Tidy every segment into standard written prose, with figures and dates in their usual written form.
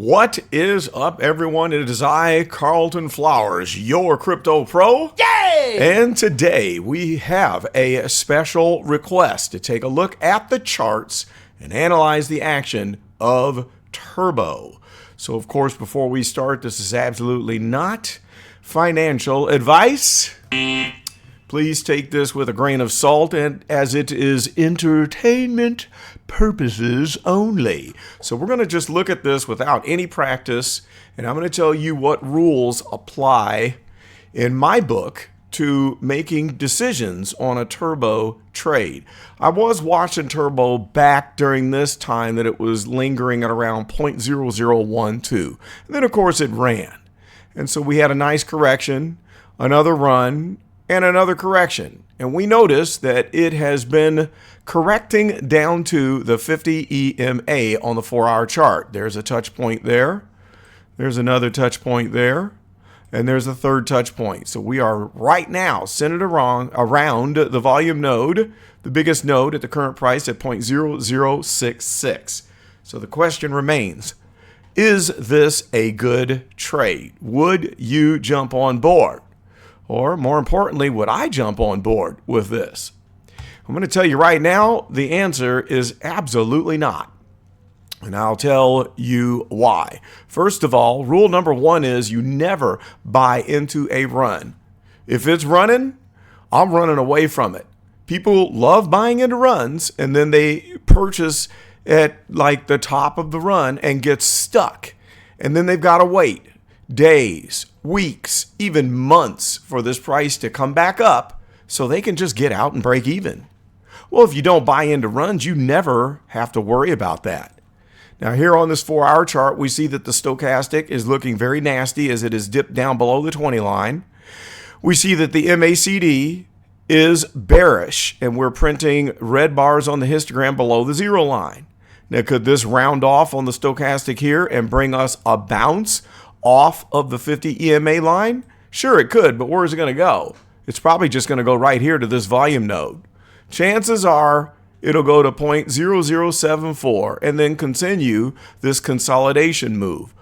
What is up, everyone? It is I, Carlton Flowers, your crypto pro. Yay! And today we have a special request to take a look at the charts and analyze the action of Turbo. So, of course, before we start, this is absolutely not financial advice. Please take this with a grain of salt, and as it is entertainment purposes only. So we're going to just look at this without any practice, and I'm going to tell you what rules apply in my book to making decisions on a Turbo trade. I was watching Turbo back during this time that it was lingering at around 0.0012. And then, of course, it ran. And so we had a nice correction, another run, and another correction. And we notice that it has been correcting down to the 50 EMA on the 4-hour chart. There's a touch point there. There's another touch point there. And there's a third touch point. So we are right now centered around the volume node, the biggest node at the current price at 0.0066. So the question remains, is this a good trade? Would you jump on board? Or more importantly, would I jump on board with this? I'm going to tell you right now, the answer is absolutely not. And I'll tell you why. First of all, rule number one is you never buy into a run. If it's running, I'm running away from it. People love buying into runs, and then they purchase at like the top of the run and get stuck. And then they've got to wait days, weeks, even months for this price to come back up so they can just get out and break even. Well, if you don't buy into runs, you never have to worry about that. Now, here on this 4-hour chart, we see that the stochastic is looking very nasty as it is dipped down below the 20 line. We see that the MACD is bearish, and we're printing red bars on the histogram below the 0 line. Now, could this round off on the stochastic here and bring us a bounce off of the 50 EMA line? Sure, it could, but where is it going to go? It's probably just going to go right here to this volume node. Chances are it'll go to 0.0074 and then continue this consolidation move.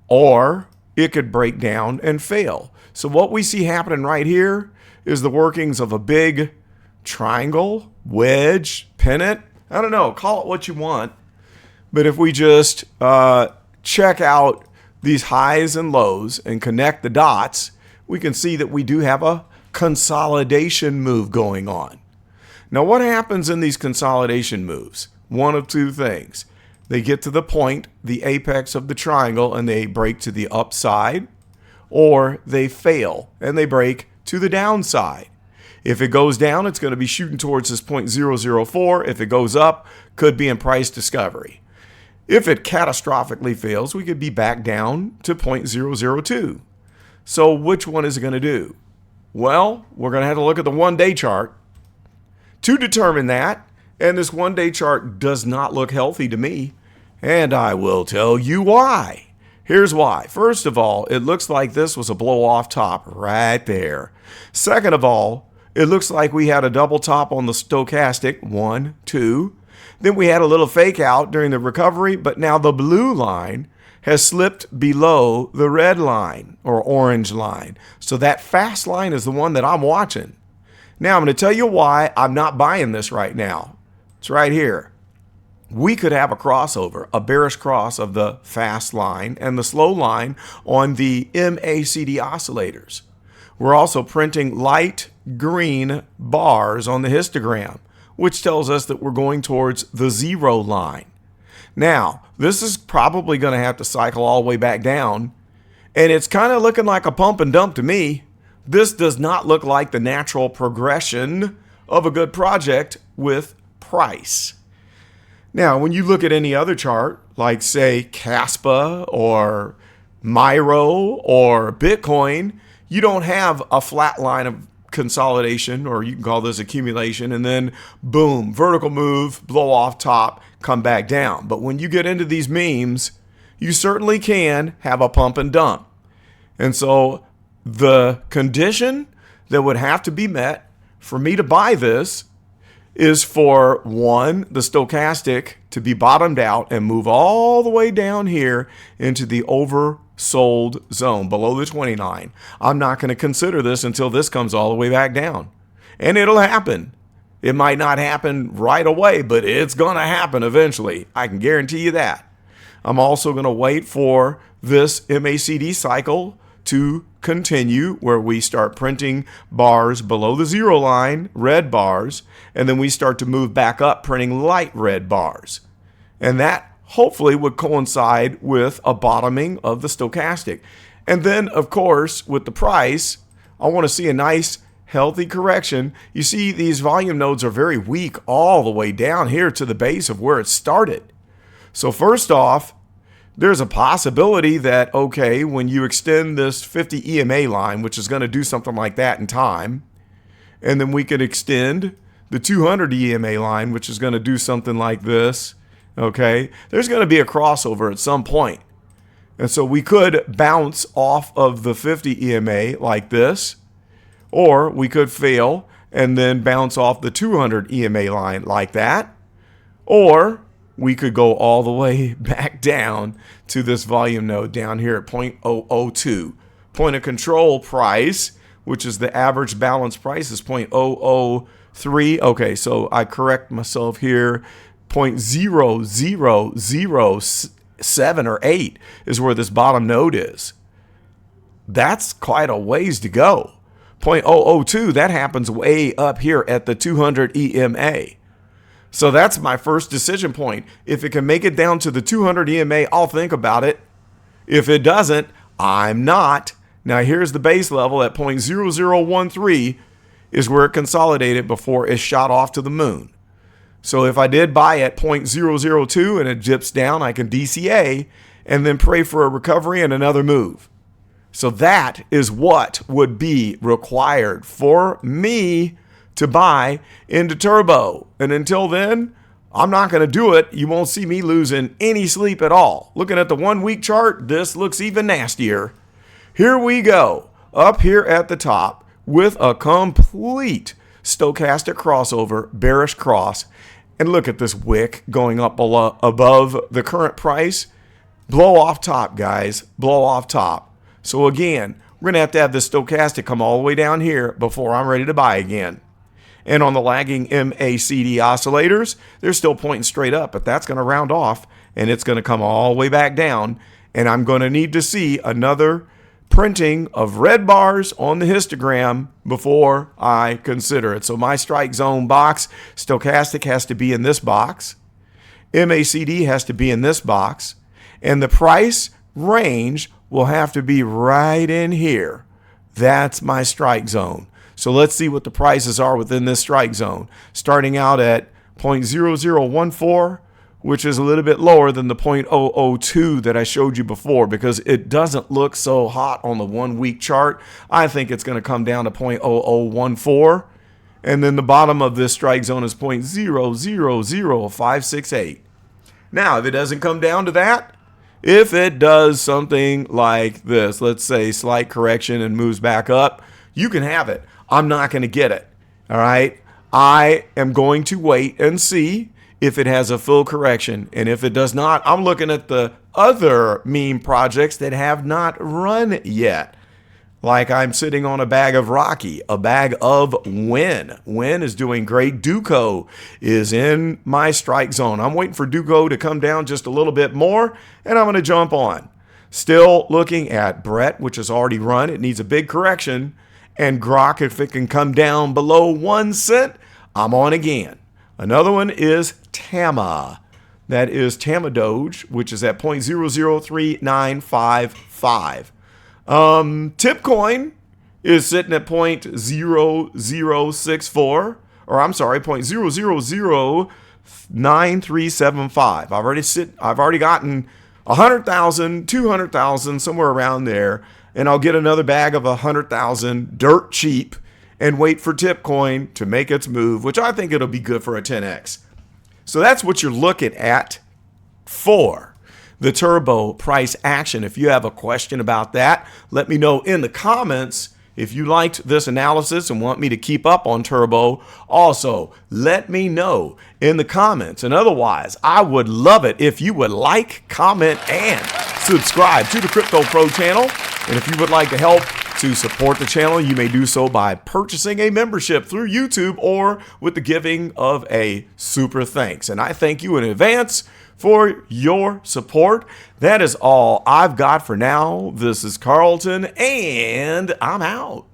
Or it could break down and fail. So what we see happening right here is the workings of a big triangle, wedge, pennant. I don't know, call it what you want. But if we just check out these highs and lows and connect the dots, we can see that we do have a consolidation move going on. Now, what happens in these consolidation moves? One of two things. They get to the point, the apex of the triangle, and they break to the upside, or they fail and they break to the downside. If it goes down, it's going to be shooting towards this 0.004. If it goes up, could be in price discovery. If it catastrophically fails, we could be back down to 0.002. So which one is it going to do? Well, we're going to have to look at the one-day chart to determine that. And this one-day chart does not look healthy to me. And I will tell you why. Here's why. First of all, it looks like this was a blow-off top right there. Second of all, it looks like we had a double top on the stochastic. 1, 2. Then we had a little fake out during the recovery, but now the blue line has slipped below the red line or orange line. So that fast line is the one that I'm watching. Now I'm going to tell you why I'm not buying this right now. It's right here. We could have a crossover, a bearish cross of the fast line and the slow line on the MACD oscillators. We're also printing light green bars on the histogram, which tells us that we're going towards the 0 line. Now, this is probably going to have to cycle all the way back down, and it's kind of looking like a pump and dump to me. This does not look like the natural progression of a good project with price. Now, when you look at any other chart, like say Caspa or Miro or Bitcoin, you don't have a flat line of consolidation, or you can call this accumulation, and then boom, vertical move, blow off top, come back down. But when you get into these memes, you certainly can have a pump and dump. And so the condition that would have to be met for me to buy this is for, one, the stochastic to be bottomed out and move all the way down here into the oversold zone below the 20 line. I'm not going to consider this until this comes all the way back down. And it'll happen. It might not happen right away, but it's going to happen eventually. I can guarantee you that. I'm also going to wait for this MACD cycle to continue, where we start printing bars below the zero line, red bars, and then we start to move back up printing light red bars. And that hopefully would coincide with a bottoming of the stochastic. And then, of course, with the price, I want to see a nice healthy correction. You see, these volume nodes are very weak all the way down here to the base of where it started. So first off, there's a possibility that, okay, when you extend this 50 EMA line, which is going to do something like that in time, and then we could extend the 200 EMA line, which is going to do something like this, okay, there's going to be a crossover at some point. And so we could bounce off of the 50 EMA like this, or we could fail and then bounce off the 200 EMA line like that, or we could go all the way back down to this volume node down here at 0.002. Point of control price, which is the average balance price, is 0.003. Okay, so I correct myself here. 0.0007 or 8 is where this bottom node is. That's quite a ways to go. 0.002, that happens way up here at the 200 EMA. So that's my first decision point. If it can make it down to the 200 EMA, I'll think about it. If it doesn't, I'm not. Now here's the base level at 0.0013 is where it consolidated before it shot off to the moon. So if I did buy at 0.002 and it dips down, I can DCA and then pray for a recovery and another move. So that is what would be required for me to buy into Turbo. And until then, I'm not going to do it. You won't see me losing any sleep at all. Looking at the 1 week chart, this looks even nastier. Here we go, up here at the top with a complete stochastic crossover, bearish cross. And look at this wick going up above the current price. Blow off top, guys. Blow off top. So again, we're going to have this stochastic come all the way down here before I'm ready to buy again. And on the lagging MACD oscillators, they're still pointing straight up, but that's going to round off and it's going to come all the way back down. And I'm going to need to see another printing of red bars on the histogram before I consider it. So my strike zone box, stochastic has to be in this box. MACD has to be in this box. And the price range will have to be right in here. That's my strike zone. So let's see what the prices are within this strike zone. Starting out at 0.0014, which is a little bit lower than the 0.002 that I showed you before because it doesn't look so hot on the 1 week chart. I think it's going to come down to 0.0014. And then the bottom of this strike zone is 0.000568. Now, if it doesn't come down to that, if it does something like this, let's say slight correction and moves back up, you can have it. I'm not going to get it. All right. I am going to wait and see if it has a full correction. And if it does not, I'm looking at the other meme projects that have not run yet. Like I'm sitting on a bag of Rocky, a bag of Win. Win is doing great. Duco is in my strike zone. I'm waiting for Duco to come down just a little bit more, and I'm going to jump on. Still looking at Brett, which has already run. It needs a big correction. And Grok, if it can come down below 1 cent, I'm on again. Another one is Tama. That is Tama Doge, which is at 0.003955. Tipcoin is sitting at 0.0064, or I'm sorry, 0.0009375. I've already gotten 100,000, 200,000, somewhere around there, and I'll get another bag of 100,000 dirt cheap and wait for Tipcoin to make its move, which I think it'll be good for a 10x. So that's what you're looking at for the Turbo price action. If you have a question about that, let me know in the comments. if you liked this analysis and want me to keep up on Turbo, also let me know in the comments. And otherwise, I would love it if you would like, comment, and subscribe to the Crypto Pro channel. And if you would like to help to support the channel, you may do so by purchasing a membership through YouTube or with the giving of a super thanks. And I thank you in advance for your support. That is all I've got for now. This is Carlton, and I'm out.